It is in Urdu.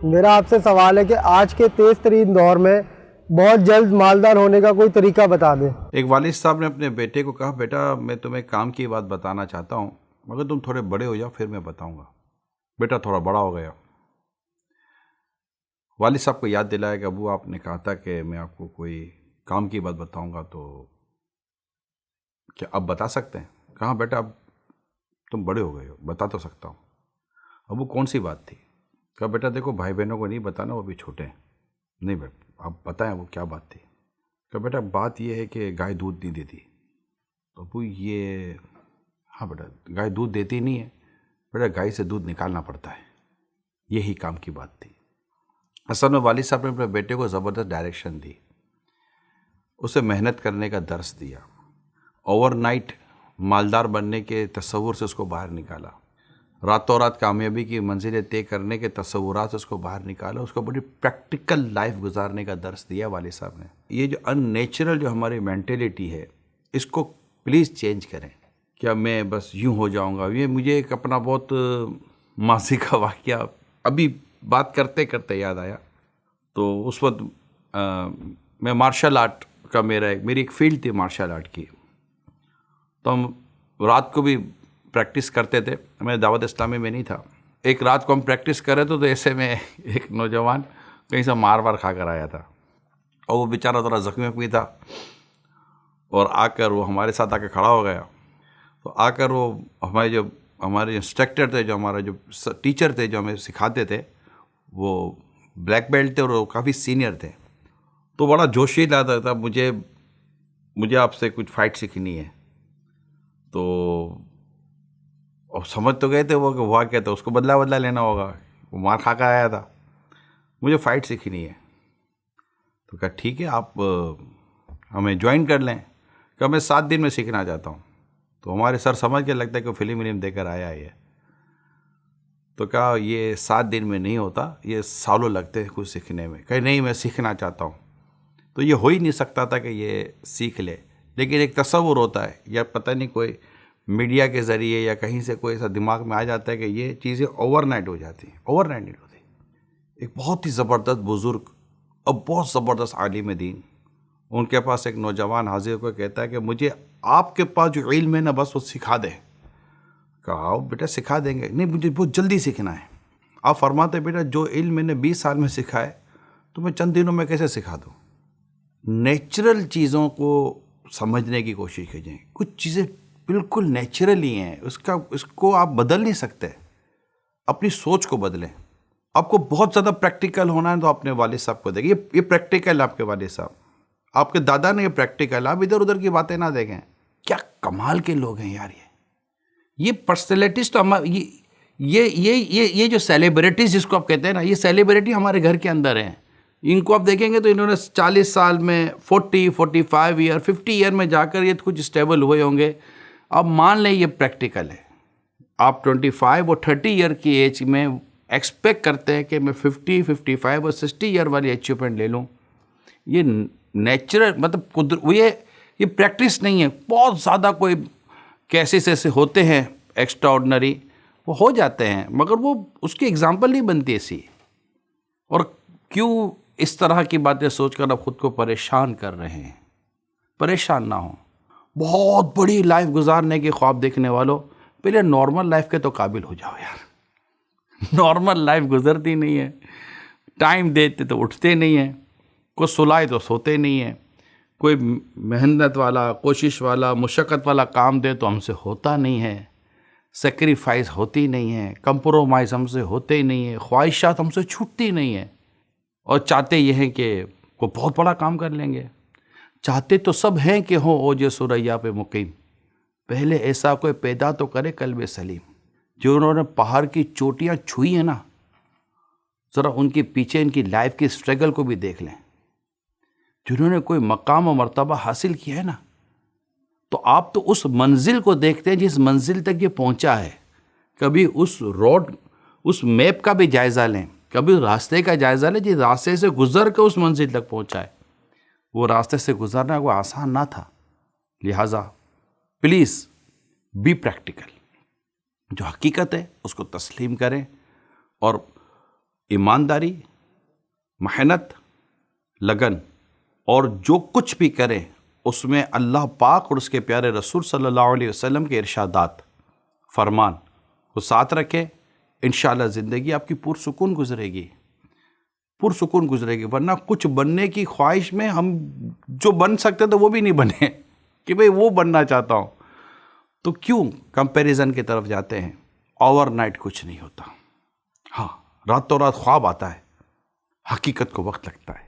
میرا آپ سے سوال ہے کہ آج کے تیز ترین دور میں بہت جلد مالدار ہونے کا کوئی طریقہ بتا دیں۔ ایک والد صاحب نے اپنے بیٹے کو کہا، بیٹا میں تمہیں کام کی بات بتانا چاہتا ہوں مگر تم تھوڑے بڑے ہو جاؤ پھر میں بتاؤں گا۔ بیٹا تھوڑا بڑا ہو گیا، والد صاحب کو یاد دلایا کہ ابو آپ نے کہا تھا کہ میں آپ کو کوئی کام کی بات بتاؤں گا، تو کیا اب بتا سکتے ہیں؟ کہا بیٹا اب تم بڑے ہو گئے ہو، بتا تو سکتا ہوں۔ ابو کون سی بات تھی؟ کہا بیٹا دیکھو بھائی بہنوں کو نہیں بتانا، وہ بھی چھوٹے ہیں۔ نہیں بیٹا آپ بتائیں وہ کیا بات تھی؟ کہ بیٹا بات یہ ہے کہ گائے دودھ نہیں دیتی۔ تو ابو یہ ہاں بیٹا گائے دودھ دیتی نہیں ہے، بیٹا گائے سے دودھ نکالنا پڑتا ہے، یہی کام کی بات تھی۔ اصل میں والد صاحب نے اپنے بیٹے کو زبردست ڈائریکشن دی، اسے محنت کرنے کا درس دیا، اوور نائٹ مالدار بننے کے تصور سے اس کو باہر نکالا، راتوں رات کامیابی کی منزلیں طے کرنے کے تصورات سے اس کو باہر نکالا، اس کو بڑی پریکٹیکل لائف گزارنے کا درس دیا والد صاحب نے۔ یہ جو ان نیچرل جو ہماری مینٹیلیٹی ہے اس کو پلیز چینج کریں۔ کیا میں بس یوں ہو جاؤں گا؟ یہ مجھے ایک اپنا بہت ماضی کا واقعہ ابھی بات کرتے کرتے یاد آیا۔ تو اس وقت میں مارشل آرٹ کا میری ایک فیلڈ تھی مارشل آرٹ کی، تو ہم رات کو بھی پریکٹس کرتے تھے۔ میں دعوت اسلامی میں نہیں تھا، ایک رات کو ہم پریکٹس کر رہے تھے تو ایسے میں ایک نوجوان کہیں سے مار کھا کر آیا تھا، اور وہ بیچارہ ذرا زخمی تھا، اور آ کر وہ ہمارے ساتھ آ کے کھڑا ہو گیا۔ تو آ کر وہ ہمارے انسٹرکٹر تھے، جو ہمارے جو ٹیچر تھے جو ہمیں سکھاتے تھے، وہ بلیک بیلٹ تھے اور وہ کافی سینئر تھے، تو بڑا جوشیلا تھا، مجھے آپ سے کچھ فائٹ سیکھنی ہے۔ تو اب سمجھ تو گئے تھے وہ کہ ہوا کیا تھا، اس کو بدلہ لینا ہوگا، وہ مار کھا کر آیا تھا، مجھے فائٹ سیکھنی ہے۔ تو کہا ٹھیک ہے آپ ہمیں جوائن کر لیں۔ کہ میں 7 دن میں سیکھنا چاہتا ہوں۔ تو ہمارے سر سمجھ کے لگتا ہے کہ فلم دے کر آیا ہے یہ۔ تو کہا یہ 7 دن میں نہیں ہوتا، یہ سالوں لگتے ہیں کچھ سیکھنے میں۔ کہ نہیں میں سیکھنا چاہتا ہوں۔ تو یہ ہو ہی نہیں سکتا تھا کہ یہ سیکھ لے، لیکن ایک تصور ہوتا ہے، یا پتہ نہیں کوئی میڈیا کے ذریعے یا کہیں سے کوئی ایسا دماغ میں آ جاتا ہے کہ یہ چیزیں اوور نائٹ ہو جاتی ہیں۔ اوور نائٹ نہیں ہوتی۔ ایک بہت ہی زبردست بزرگ اور بہت زبردست عالم دین، ان کے پاس ایک نوجوان حاضر کو کہتا ہے کہ مجھے آپ کے پاس جو علم ہے نا بس وہ سکھا دیں۔ کہا بیٹا سکھا دیں گے، نہیں مجھے بہت جلدی سیکھنا ہے۔ آپ فرماتے بیٹا جو علم میں نے 20 سال میں سکھا ہے تو میں چند دنوں میں کیسے سکھا دوں؟ نیچرل چیزوں کو سمجھنے کی کوشش کیجئے۔ کچھ چیزیں بالکل نیچرل ہی ہیں، اس کو آپ بدل نہیں سکتے۔ اپنی سوچ کو بدلیں۔ آپ کو بہت زیادہ پریکٹیکل ہونا ہے تو اپنے والد صاحب کو دیکھیں، یہ پریکٹیکل آپ کے والد صاحب، آپ کے دادا نے یہ پریکٹیکل، آپ ادھر ادھر کی باتیں نہ دیکھیں۔ کیا کمال کے لوگ ہیں یار یہ پرسنالٹیز تو یہ جو سیلیبریٹیز جس کو آپ کہتے ہیں نا، یہ سیلیبریٹی ہمارے گھر کے اندر ہیں۔ ان کو آپ دیکھیں گے تو انہوں نے 40 سال میں 45 ایئر 50 ایئر میں جا کر یہ کچھ اسٹیبل ہوئے ہوں گے۔ اب مان لیں یہ پریکٹیکل ہے، آپ 25 اور 30 ایئر کی ایج میں ایکسپیکٹ کرتے ہیں کہ میں 50 55 اور 60 ایئر والی اچیومنٹ لے لوں۔ یہ نیچرل مطلب یہ پریکٹس نہیں ہے۔ بہت زیادہ کوئی کیسز ایسے ہوتے ہیں ایکسٹرا آرڈنری، وہ ہو جاتے ہیں، مگر وہ اس کی اگزامپل نہیں بنتی ایسی۔ اور کیوں اس طرح کی باتیں سوچ کر آپ خود کو پریشان کر رہے ہیں؟ پریشان نہ ہوں۔ بہت بڑی لائف گزارنے کے خواب دیکھنے والوں، پہلے نارمل لائف کے تو قابل ہو جاؤ یار۔ نارمل لائف گزرتی نہیں ہے، ٹائم دیتے تو اٹھتے نہیں ہیں، کوئی سلائے تو سوتے نہیں ہیں، کوئی محنت والا کوشش والا مشقت والا کام دے تو ہم سے ہوتا نہیں ہے، سیکریفائز ہوتی نہیں ہے، کمپرومائز ہم سے ہوتے ہی نہیں ہے، خواہشات ہم سے چھوٹتی نہیں ہیں، اور چاہتے یہ ہیں کہ کوئی بہت بڑا کام کر لیں گے۔ چاہتے تو سب ہیں کہ ہوں اوج ثریا پہ مقیم، پہلے ایسا کوئی پیدا تو کرے قلب سلیم۔ جو انہوں نے پہاڑ کی چوٹیاں چھوئی ہیں نا، ذرا ان کے پیچھے ان کی لائف کی اسٹرگل کو بھی دیکھ لیں۔ جنہوں نے کوئی مقام و مرتبہ حاصل کیا ہے نا، تو آپ تو اس منزل کو دیکھتے ہیں جس منزل تک یہ پہنچا ہے۔ کبھی اس میپ کا بھی جائزہ لیں، کبھی راستے کا جائزہ لیں، جس راستے سے گزر کے اس منزل تک پہنچا ہے، وہ راستے سے گزرنا کوئی آسان نہ تھا۔ لہٰذا پلیز بی پریکٹیکل، جو حقیقت ہے اس کو تسلیم کریں، اور ایمانداری، محنت، لگن اور جو کچھ بھی کریں اس میں اللہ پاک اور اس کے پیارے رسول صلی اللہ علیہ وسلم کے ارشادات، فرمان کو ساتھ رکھیں، انشاءاللہ زندگی آپ کی پرسکون گزرے گی، پرسکون گزرے گی۔ ورنہ کچھ بننے کی خواہش میں ہم جو بن سکتے تو وہ بھی نہیں بنے کہ بھئی وہ بننا چاہتا ہوں، تو کیوں کمپیریزن کی طرف جاتے ہیں؟ اوور نائٹ کچھ نہیں ہوتا، ہاں راتوں رات خواب آتا ہے، حقیقت کو وقت لگتا ہے۔